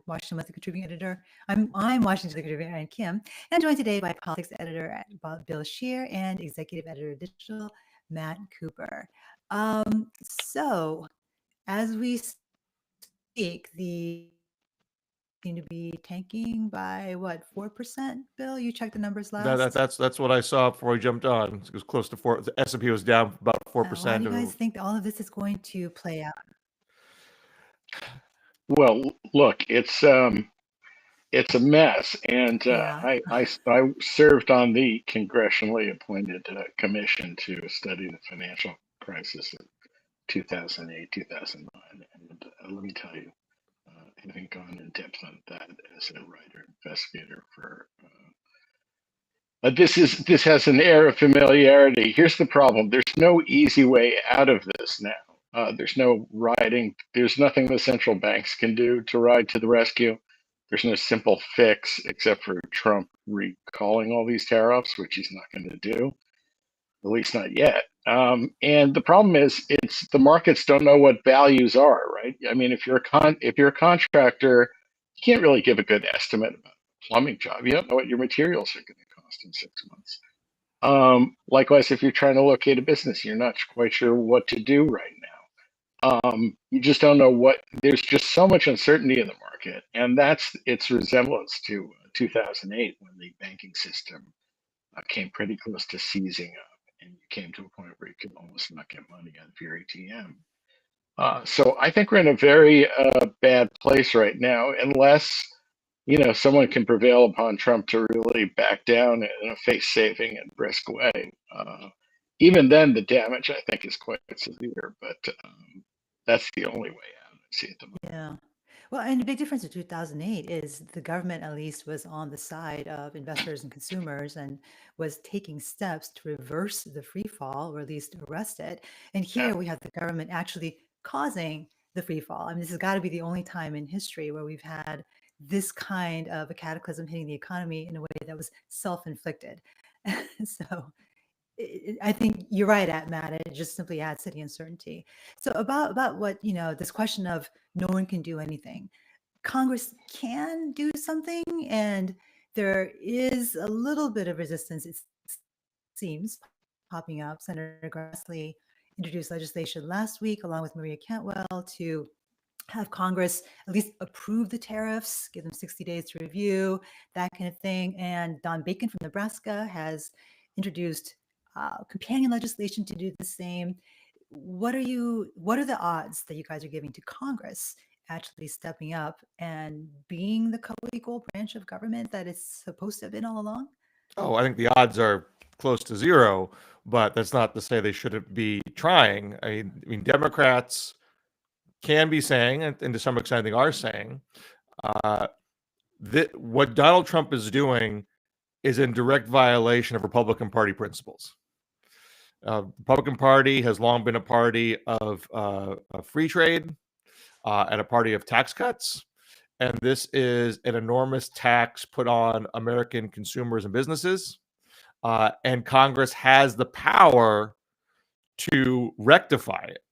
Washington Monthly contributing editor. I'm Washington Monthly contributor Ann Kim, and joined today by politics editor Bill Scher and executive editor of Digital Matt Cooper. So, as we speak, the seem to be tanking by what, 4%? Bill, you checked the numbers last. That's what I saw before I jumped on. It was close to 4. The S&P was down about 4%. Why do you guys think all of this is going to play out? Well, look, it's a mess, and Yeah. I served on the congressionally appointed commission to study the financial crisis of 2008, 2009, and let me tell you, having gone in depth on that as a writer investigator for this has an air of familiarity. Here's the problem: there's no easy way out of this now. There's no riding. There's nothing the central banks can do to ride to the rescue. There's no simple fix except for Trump recalling all these tariffs, which he's not going to do, at least not yet. And the problem is, it's the markets don't know what values are, right? I mean, if you're a contractor, you can't really give a good estimate about a plumbing job. You don't know what your materials are going to cost in 6 months. Likewise, if you're trying to locate a business, you're not quite sure what to do right now. You just don't know what. There's just so much uncertainty in the market, and that's its resemblance to 2008, when the banking system came pretty close to seizing up, and you came to a point where you could almost not get money out of your ATM. So I think we're in a very bad place right now, unless someone can prevail upon Trump to really back down in a face-saving and brisk way. Even then, the damage, I think, is quite severe, but that's the only way out, I see at the moment. Yeah. Well, and the big difference in 2008 is the government at least was on the side of investors and consumers and was taking steps to reverse the free fall, or at least arrest it. And here we have the government actually causing the free fall. I mean, this has got to be the only time in history where we've had this kind of a cataclysm hitting the economy in a way that was self-inflicted. So I think you're right, Matt. It just simply adds to the uncertainty. So about what, this question of no one can do anything. Congress can do something, and there is a little bit of resistance, it seems, popping up. Senator Grassley introduced legislation last week, along with Maria Cantwell, to have Congress at least approve the tariffs, give them 60 days to review, that kind of thing. And Don Bacon from Nebraska has introduced companion legislation to do the same. What are the odds that you guys are giving to Congress actually stepping up and being the co-equal branch of government that it's supposed to have been all along? Oh, I think the odds are close to zero, but that's not to say they shouldn't be trying. I mean, Democrats can be saying, and to some extent, I think are saying, that what Donald Trump is doing is in direct violation of Republican Party principles. Republican Party has long been a party of free trade and a party of tax cuts. And this is an enormous tax put on American consumers and businesses. And Congress has the power to rectify it.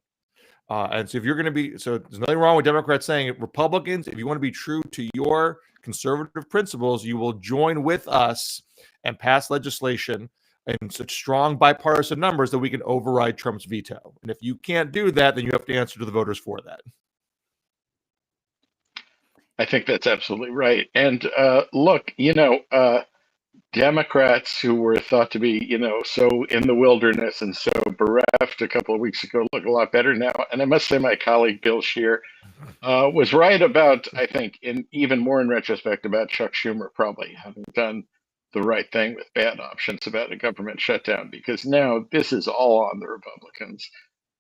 And so if you're going to be, so there's nothing wrong with Democrats saying, Republicans, if you want to be true to your conservative principles, you will join with us and pass legislation in such strong bipartisan numbers that we can override Trump's veto. And if you can't do that, then you have to answer to the voters for that. I think that's absolutely right. And look, Democrats who were thought to be, so in the wilderness and so bereft a couple of weeks ago look a lot better now. And I must say my colleague Bill Scher was right about, I think, even more in retrospect, about Chuck Schumer probably having done the right thing with bad options about a government shutdown, because now this is all on the Republicans,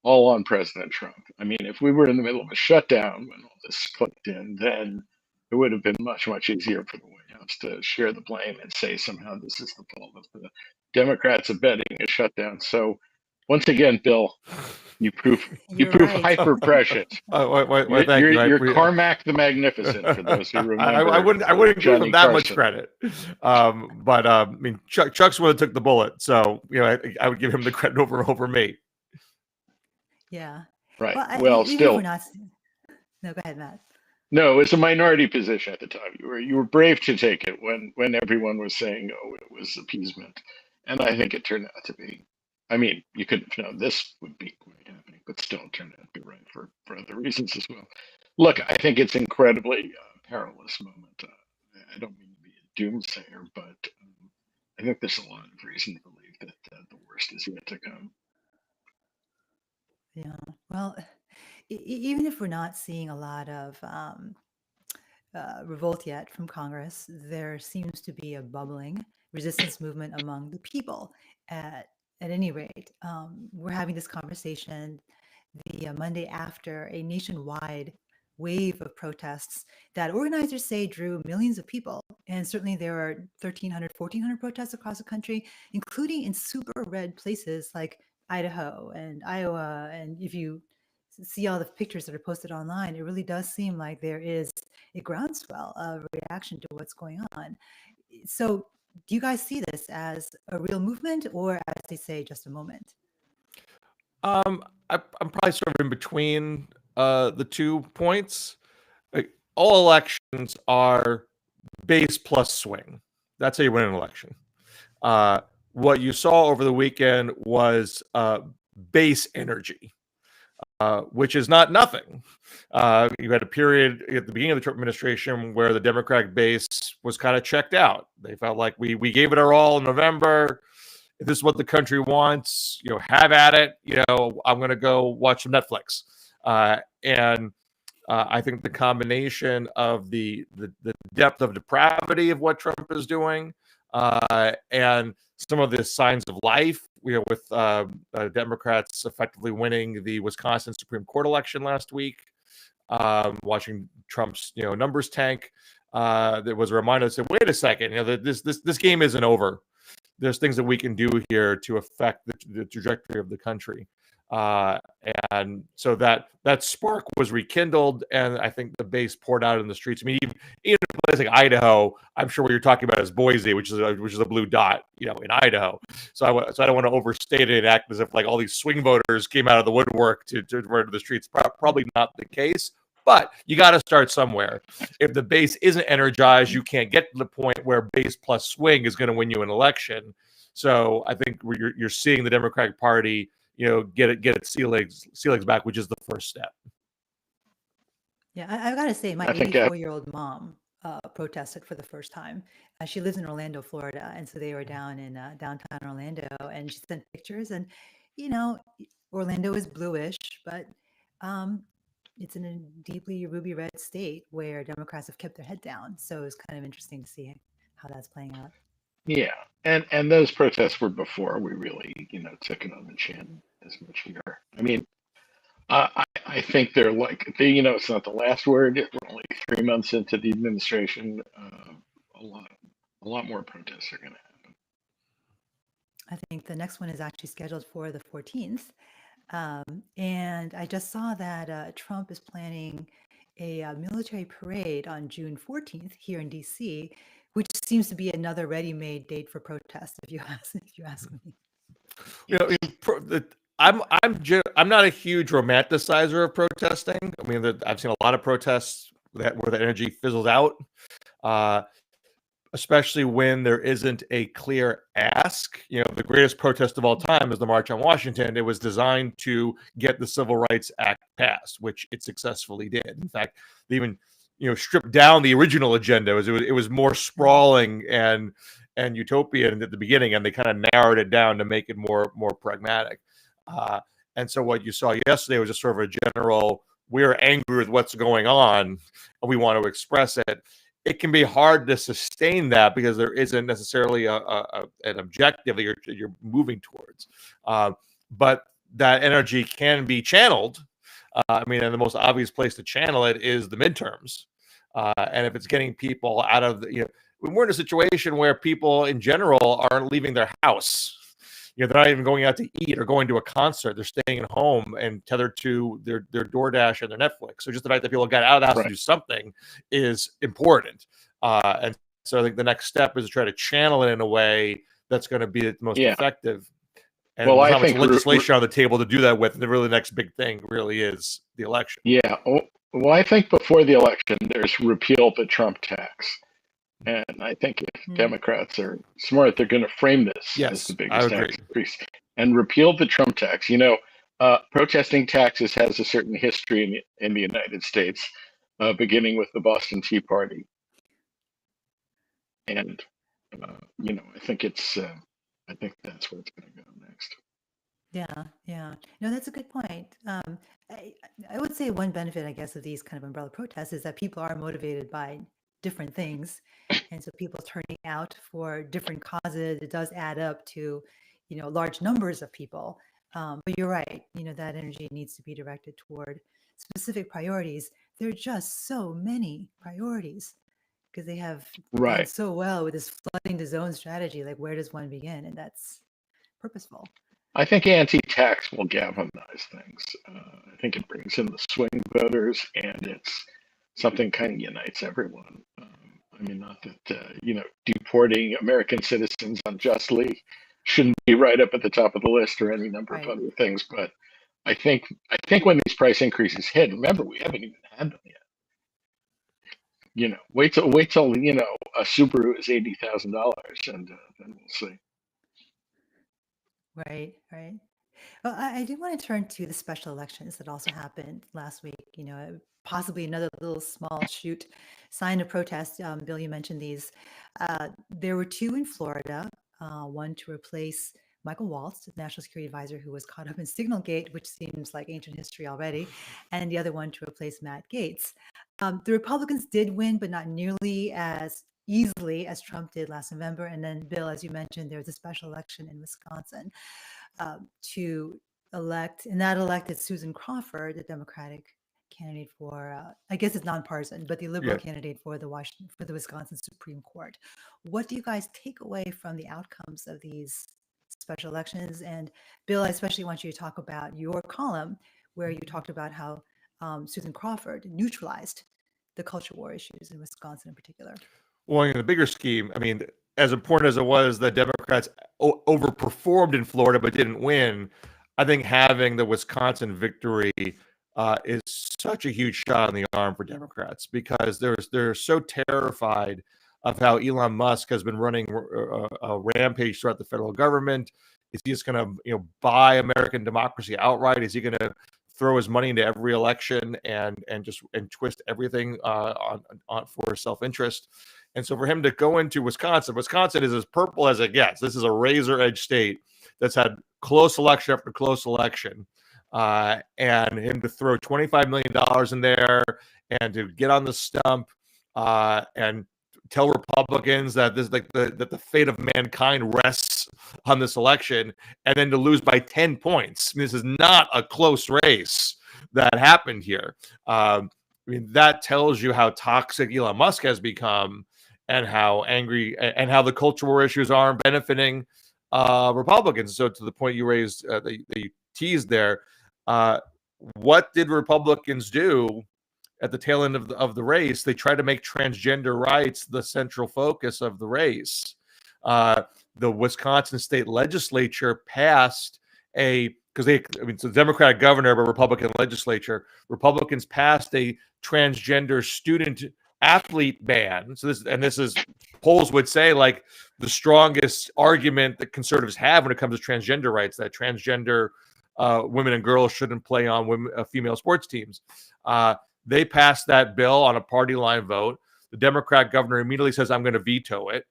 all on President Trump. I mean, if we were in the middle of a shutdown when all this clicked in, then it would have been much, much easier for the White House to share the blame and say somehow this is the fault of the Democrats abetting a shutdown. So once again, Bill, you prove right. hyper prescient. You're Carmack the Magnificent, for those who remember. I wouldn't give him that much credit. But I mean, Chuck's one that took the bullet, so I would give him the credit over me. Yeah. Right. Well, still. No, go ahead, Matt. No, it's a minority position at the time. You were brave to take it when everyone was saying, "Oh, it was appeasement," and I think it turned out to be. I mean, you couldn't have known this would be quite happening, but still it turned out to be right for other reasons as well. Look, I think it's incredibly perilous moment. I don't mean to be a doomsayer, but I think there's a lot of reason to believe that the worst is yet to come. Yeah. Well, even if we're not seeing a lot of revolt yet from Congress, there seems to be a bubbling resistance movement among the people. At any rate, we're having this conversation the Monday after a nationwide wave of protests that organizers say drew millions of people. And certainly there are 1,300, 1,400 protests across the country, including in super red places like Idaho and Iowa. And if you see all the pictures that are posted online, it really does seem like there is a groundswell of reaction to what's going on. So, do you guys see this as a real movement or, as they say, just a moment? I'm probably sort of in between the 2 points. Like, all elections are base plus swing. That's how you win an election. What you saw over the weekend was base energy, which is not nothing. You had a period at the beginning of the Trump administration where the Democratic base was kind of checked out. They felt like we gave it our all in November. If this is what the country wants, have at it. I'm going to go watch some Netflix. And I think the combination of the depth of depravity of what Trump is doing and some of the signs of life, with Democrats effectively winning the Wisconsin Supreme Court election last week, watching Trump's numbers tank, there was a reminder that said, wait a second, this game isn't over. There's things that we can do here to affect the trajectory of the country. And so that spark was rekindled, and I think the base poured out in the streets. I mean, even a place like Idaho, I'm sure what you're talking about is Boise, which is a blue dot, in Idaho. So I don't want to overstate it and act as if like all these swing voters came out of the woodwork to run to the streets. Probably not the case. But you got to start somewhere. If the base isn't energized, you can't get to the point where base plus swing is going to win you an election. So I think you're seeing the Democratic Party, get its sea legs back, which is the first step. Yeah, I've got to say, my 84-year-old mom protested for the first time. She lives in Orlando, Florida, and so they were down in downtown Orlando, and she sent pictures. And Orlando is bluish, but it's in a deeply ruby red state where Democrats have kept their head down. So it's kind of interesting to see how that's playing out. Yeah, and those protests were before we really, took it on the chin as much here. I mean, I think they're like, it's not the last word. We're only 3 months into the administration. A lot more protests are going to happen. I think the next one is actually scheduled for the 14th. And I just saw that Trump is planning a military parade on June 14th here in DC, which seems to be another ready-made date for protest, if you ask me. I'm not a huge romanticizer of protesting. I mean, I've seen a lot of protests where the energy fizzles out, especially when there isn't a clear ask. The greatest protest of all time is the March on Washington. It was designed to get the Civil Rights Act passed, which it successfully did. In fact, they even stripped down the original agenda. It was more sprawling and utopian at the beginning, and they kind of narrowed it down to make it more pragmatic. And so what you saw yesterday was just sort of a general, we're angry with what's going on and we want to express it. It can be hard to sustain that because there isn't necessarily an objective that you're moving towards. But that energy can be channeled. And the most obvious place to channel it is the midterms. And if it's getting people out of we're in a situation where people in general aren't leaving their house. They're not even going out to eat or going to a concert. They're staying at home and tethered to their DoorDash and their Netflix. So just the fact that people got out of the house to do something is important. And so I think the next step is to try to channel it in a way that's going to be the most effective. And there's not much legislation on the table to do that with. And the really next big thing really is the election. Yeah. Well, I think before the election, there's repeal the Trump tax. And I think if Democrats are smart, they're going to frame this as the Yes, I biggest agree. tax increase and repeal the Trump tax. You know, protesting taxes has a certain history in the United States, beginning with the Boston Tea Party. And, you know, I think I think that's where it's going to go next. Yeah, yeah. No, that's a good point. I, I would say one benefit, I guess, of these kind of umbrella protests is that people are motivated by different things. And so people turning out for different causes, it does add up to, large numbers of people. But you're right, that energy needs to be directed toward specific priorities. There are just so many priorities because they have done Right. so well with this flooding the zone strategy. Like, where does one begin? And that's purposeful. I think anti-tax will galvanize things. I think it brings in the swing voters, and it's something kind of unites everyone. I mean, not that you know, deporting American citizens unjustly shouldn't be right up at the top of the list, or any number of Right. other things. But I think when these price increases hit, remember we haven't even had them yet. You know, wait till you know a Subaru is $80,000, and then we'll see. Right, right. Well, I do want to turn to the special elections that also happened last week. Possibly another little small shoot sign of protest. Bill, you mentioned these. There were two in Florida, one to replace Michael Waltz, the national security advisor who was caught up in Signalgate, which seems like ancient history already, and the other one to replace Matt Gaetz. The Republicans did win, but not nearly as easily as Trump did last November. And then, Bill, as you mentioned, there was a special election in Wisconsin to elect, and that elected Susan Crawford, the Democratic candidate for, I guess it's nonpartisan, but the liberal Yeah. candidate for the Wisconsin Supreme Court. What do you guys take away from the outcomes of these special elections? And Bill, I especially want you to talk about your column where you talked about how Susan Crawford neutralized the culture war issues in Wisconsin in particular. Well, in the bigger scheme, I mean, as important as it was that Democrats overperformed in Florida but didn't win, I think having the Wisconsin victory is such a huge shot in the arm for Democrats because they're so terrified of how Elon Musk has been running a rampage throughout the federal government. Is he just going to buy American democracy outright? Is he going to throw his money into every election and twist everything on for self-interest? And so for him to go into Wisconsin is as purple as it gets. This is a razor edge state that's had close election after close election. And him to throw $25 million in there and to get on the stump and tell Republicans that this that the fate of mankind rests on this election, and then to lose by 10 points. I mean, this is not a close race that happened here. I mean, that tells you how toxic Elon Musk has become and how angry and how the culture war issues aren't benefiting Republicans. So to the point you raised, that you teased there, what did Republicans do at the tail end of the race? They tried to make transgender rights the central focus of the race. The Wisconsin state legislature passed so the Democratic governor, but Republican legislature, Republicans passed a transgender student athlete ban. So this is polls would say like the strongest argument that conservatives have when it comes to transgender rights, that transgender women and girls shouldn't play on female sports teams. They passed that bill on a party line vote. The Democrat governor immediately says, I'm going to veto it.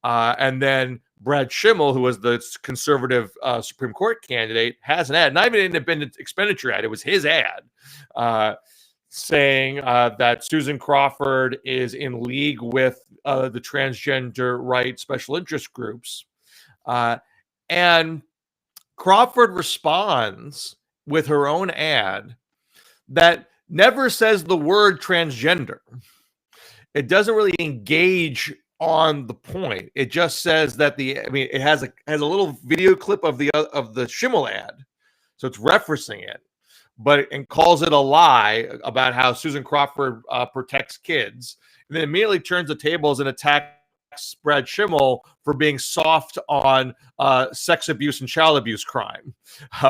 And then Brad Schimmel, who was the conservative Supreme Court candidate, has an ad, not even an independent expenditure ad. It was his ad saying that Susan Crawford is in league with the transgender rights special interest groups. And Crawford responds with her own ad that never says the word transgender. It doesn't really engage on the point. It just says that it has a little video clip of the Schimmel ad, so it's referencing it, and calls it a lie about how Susan Crawford protects kids, and then immediately turns the tables and attacks Brad Schimmel for being soft on sex abuse and child abuse crime,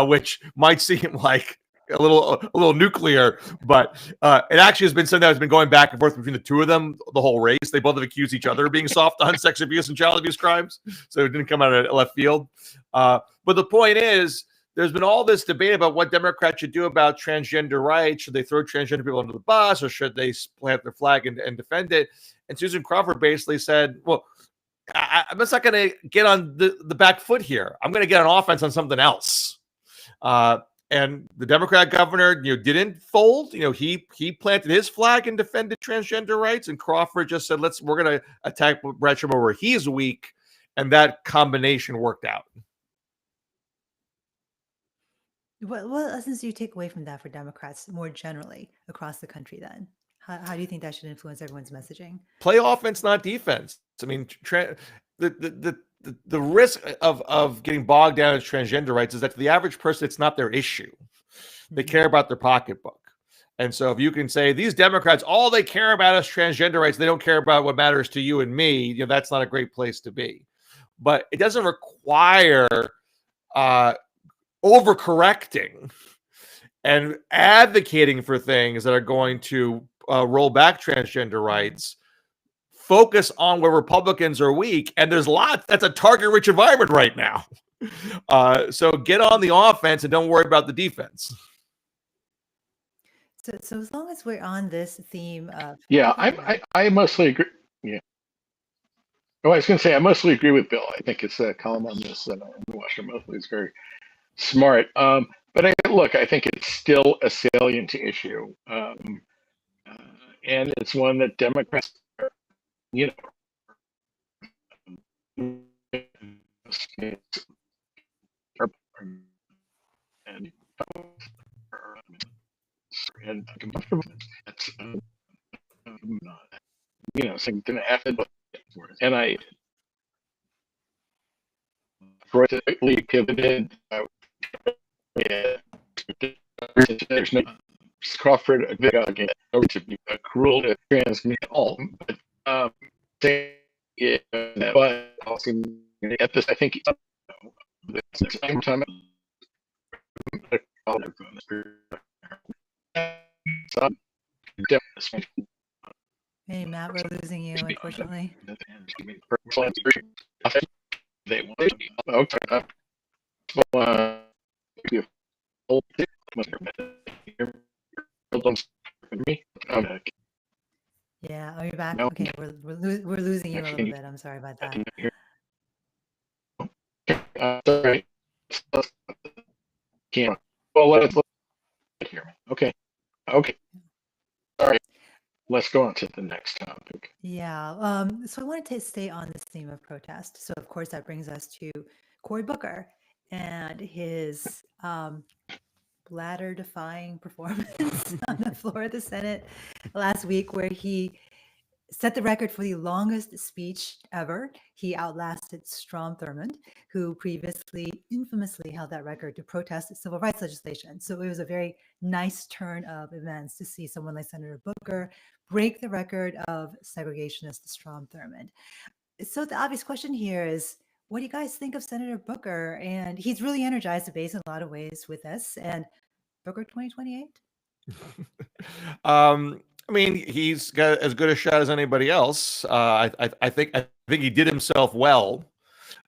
which might seem like a little nuclear, but it actually has been something that has been going back and forth between the two of them the whole race. They both have accused each other of being soft on sex abuse and child abuse crimes, so it didn't come out of left field. But the point is, there's been all this debate about what Democrats should do about transgender rights. Should they throw transgender people under the bus, or should they plant their flag and defend it? And Susan Crawford basically said, well, I'm just not going to get on the back foot here. I'm going to get on offense on something else. And the Democrat governor, didn't fold. He planted his flag and defended transgender rights. And Crawford just said, we're going to attack Brad Sherman where he's weak. And that combination worked out. What lessons do you take away from that for Democrats more generally across the country then? How do you think that should influence everyone's messaging? Play offense, not defense. I mean, the risk of getting bogged down in transgender rights is that to the average person, it's not their issue. They care about their pocketbook. And so if you can say these Democrats, all they care about is transgender rights, they don't care about what matters to you and me, that's not a great place to be. But it doesn't require overcorrecting and advocating for things that are going to roll back transgender rights. Focus on where Republicans are weak, and there's lots. That's a target-rich environment right now. So get on the offense and don't worry about the defense. So as long as we're on this theme of I mostly agree. Yeah. Oh, I was going to say I mostly agree with Bill. I think it's a column on this in the Washington Monthly is very smart. But I think it's still a salient issue, and it's one that Democrats, and something happened, and I politically pivoted. There's no Crawford again to be cruel to transmit all, but also at this, I think at the same time. Hey, Matt, we're losing you, unfortunately. They want to be okay. Yeah, oh, you're back. Okay, we're losing you a little bit. I'm sorry about that. Sorry. Can't. Well, let's hear me. Okay. All right. Let's go on to the next topic. Yeah. So I wanted to stay on this theme of protest. So of course that brings us to Cory Booker and his bladder-defying performance on the floor of the Senate last week, where he set the record for the longest speech ever. He outlasted Strom Thurmond, who previously infamously held that record to protest civil rights legislation. So it was a very nice turn of events to see someone like Senator Booker break the record of segregationist Strom Thurmond. So the obvious question here is, what do you guys think of Senator Booker? And he's really energized the base in a lot of ways with this. And Booker 2028? I mean, he's got as good a shot as anybody else. I think he did himself well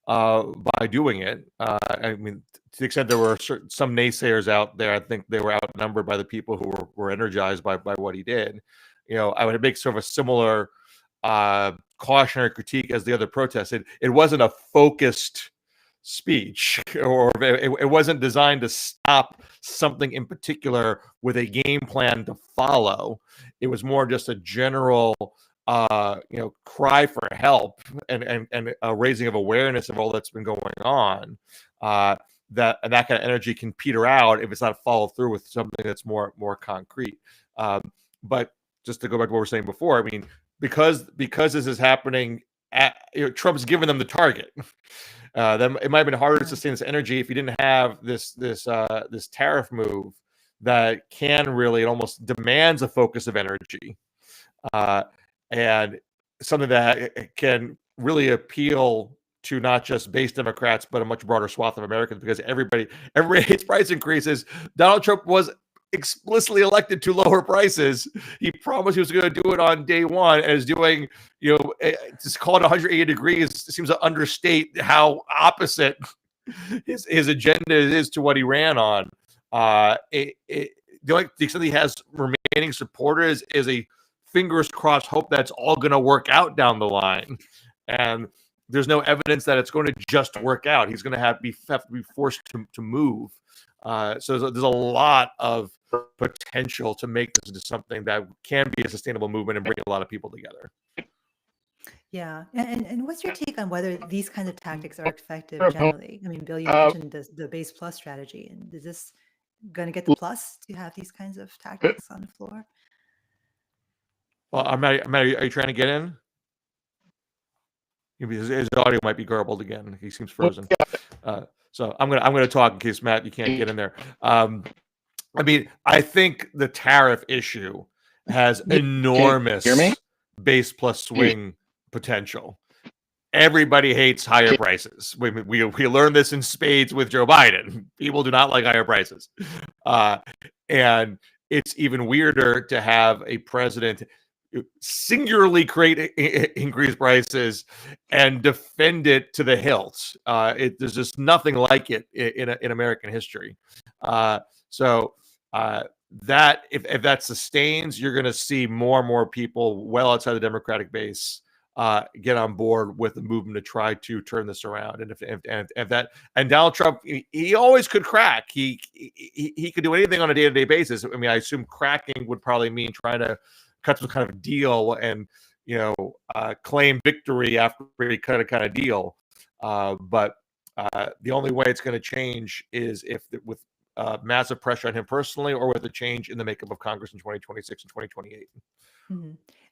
by doing it. I mean, to the extent there were some naysayers out there, I think they were outnumbered by the people who were energized by what he did. I would make sort of a similar cautionary critique as the other protests. It wasn't a focused speech, or it wasn't designed to stop something in particular with a game plan to follow. It was more just a general cry for help and a raising of awareness of all that's been going on. That kind of energy can peter out if it's not followed through with something that's more concrete. But just to go back to what we were saying before, I mean, because this is happening, Trump's given them the target. Then it might have been harder to sustain this energy if you didn't have this tariff move that can really, it almost demands a focus of energy, and something that can really appeal to not just base Democrats but a much broader swath of Americans, because everybody hates price increases. Donald Trump was explicitly elected to lower prices. He promised he was going to do it on day one, and is doing, just call it 180 degrees. It seems to understate how opposite his agenda is to what he ran on. The extent he has remaining supporters is a fingers crossed hope that's all going to work out down the line. And there's no evidence that it's going to just work out. He's going to have to be forced to move. So there's a lot of potential to make this into something that can be a sustainable movement and bring a lot of people together. Yeah. And what's your take on whether these kinds of tactics are effective generally? I mean, Bill, you mentioned the base plus strategy. And is this going to get the plus to have these kinds of tactics on the floor? Well, are you trying to get in? His audio might be garbled again. He seems frozen. So I'm gonna talk in case, Matt, you can't get in there. I mean, I think the tariff issue has enormous base plus swing potential. Everybody hates higher prices. We learned this in spades with Joe Biden. People do not like higher prices. And it's even weirder to have a president singularly create increased prices and defend it to the hilt. There's just nothing like it in American history. So that if that sustains, you're going to see more and more people well outside the Democratic base get on board with the movement to try to turn this around. And if Donald Trump, he always could crack. He could do anything on a day-to-day basis. I mean, I assume cracking would probably mean trying to cut some kind of deal and claim victory after he cut a kind of deal. But the only way it's going to change is if with massive pressure on him personally, or with a change in the makeup of Congress in 2026 and 2028. Mm-hmm.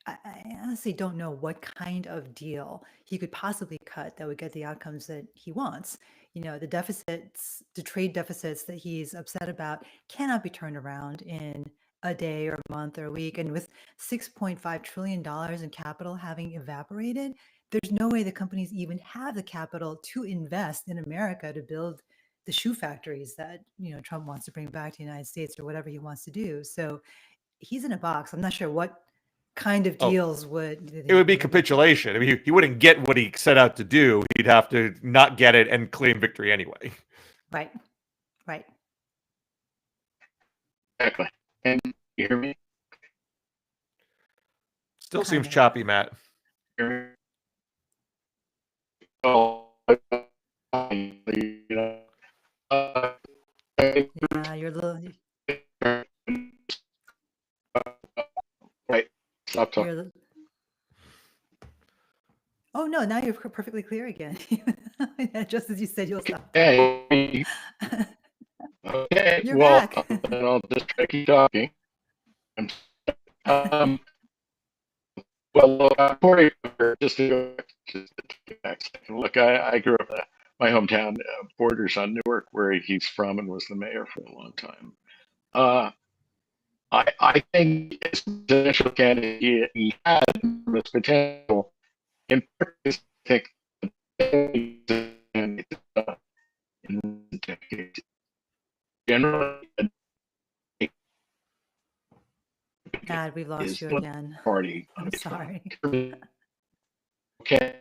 I honestly don't know what kind of deal he could possibly cut that would get the outcomes that he wants. The deficits, the trade deficits that he's upset about cannot be turned around in a day or a month or a week. And with $6.5 trillion in capital having evaporated, there's no way the companies even have the capital to invest in America to build the shoe factories that, Trump wants to bring back to the United States or whatever he wants to do. So he's in a box. I'm not sure what kind of deals it would be capitulation. I mean, he wouldn't get what he set out to do. He'd have to not get it and claim victory anyway. Right. Exactly. And you hear me? Still seems choppy, Matt. Yeah, you're a little. Right. Stop talking. Oh no! Now you're perfectly clear again. Just as you said, you'll stop. Okay. Okay. You're back. Then I'll just keep talking. Well, just to go back. Look, I grew up in my hometown borders on Newark, where he's from and was the mayor for a long time. I think as a presidential candidate, he had this potential. In part, I think generally, God, we've lost you again. Party. I'm sorry. Okay.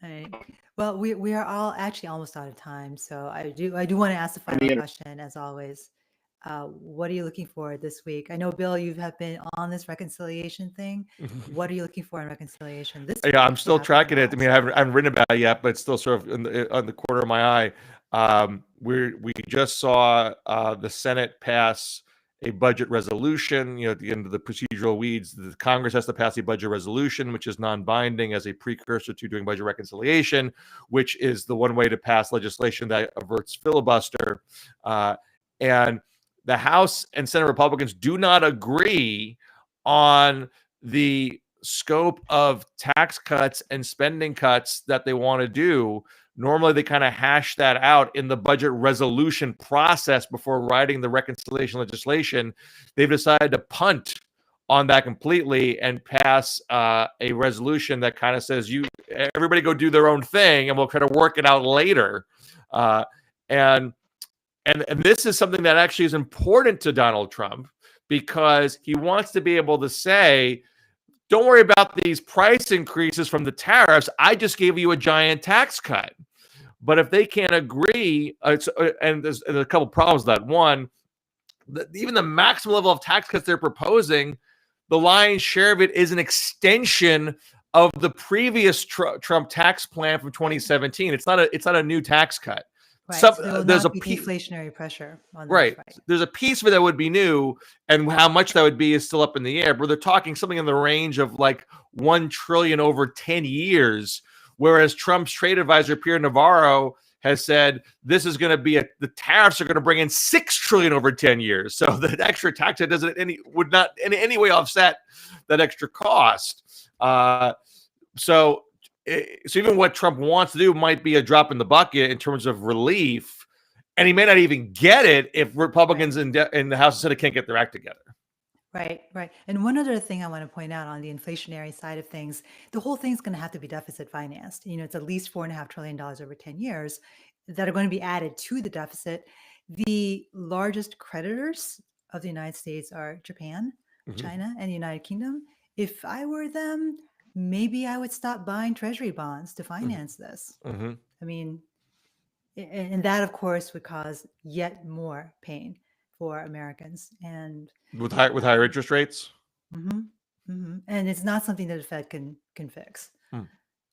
Right. Well, we are all actually almost out of time, so I do want to ask the final question, as always. What are you looking for this week? I know, Bill, you have been on this reconciliation thing. What are you looking for in reconciliation this week? Yeah, I'm still tracking it. I mean, I haven't written about it yet, but it's still sort of on the corner of my eye. We just saw the Senate pass a budget resolution. At the end of the procedural weeds, the Congress has to pass a budget resolution, which is non-binding as a precursor to doing budget reconciliation, which is the one way to pass legislation that averts filibuster. And the House and Senate Republicans do not agree on the scope of tax cuts and spending cuts that they want to do. Normally, they kind of hash that out in the budget resolution process before writing the reconciliation legislation. They've decided to punt on that completely and pass a resolution that kind of says, everybody go do their own thing, and we'll kind of work it out later. And And this is something that actually is important to Donald Trump, because he wants to be able to say, don't worry about these price increases from the tariffs. I just gave you a giant tax cut. But if they can't agree, and there's a couple problems with that. One, even the maximum level of tax cuts they're proposing, the lion's share of it is an extension of the previous Trump tax plan from 2017. It's not a new tax cut. Right. So there will there's not a be deflationary pressure on this, right. right? There's a piece of it that would be new, and how much that would be is still up in the air. But they're talking something in the range of like $1 trillion over 10 years, whereas Trump's trade advisor Pierre Navarro has said this is going to be the tariffs are going to bring in $6 trillion over 10 years. So the extra tax would not in any way offset that extra cost. So even what Trump wants to do might be a drop in the bucket in terms of relief, and he may not even get it if Republicans in the House and Senate can't get their act together. Right, right. And one other thing I want to point out on the inflationary side of things, the whole thing's going to have to be deficit financed. It's at least $4.5 trillion over 10 years that are going to be added to the deficit. The largest creditors of the United States are Japan, China, and the United Kingdom. If I were them, maybe I would stop buying treasury bonds to finance this. I mean, and that, of course, would cause yet more pain for Americans. And with higher interest rates. And it's not something that the Fed can fix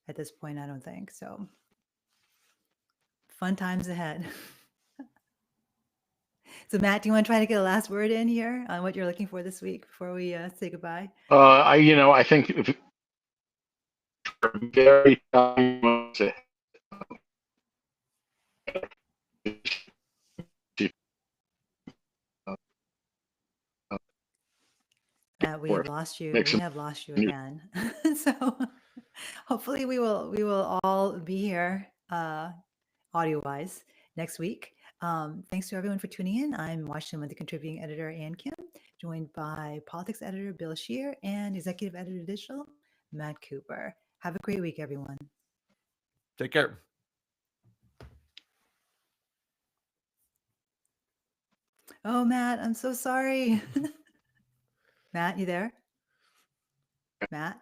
at this point, I don't think. So fun times ahead. So Matt, do you want to try to get a last word in here on what you're looking for this week before we say goodbye? I think very We have lost you. We have lost you again. So hopefully we will all be here audio wise next week. Thanks to everyone for tuning in. I'm Washington Monthly contributing editor Ann Kim, joined by politics editor Bill Scher and executive editor digital Matt Cooper. Have a great week, everyone. Take care. Oh, Matt, I'm so sorry. Matt, you there? Matt?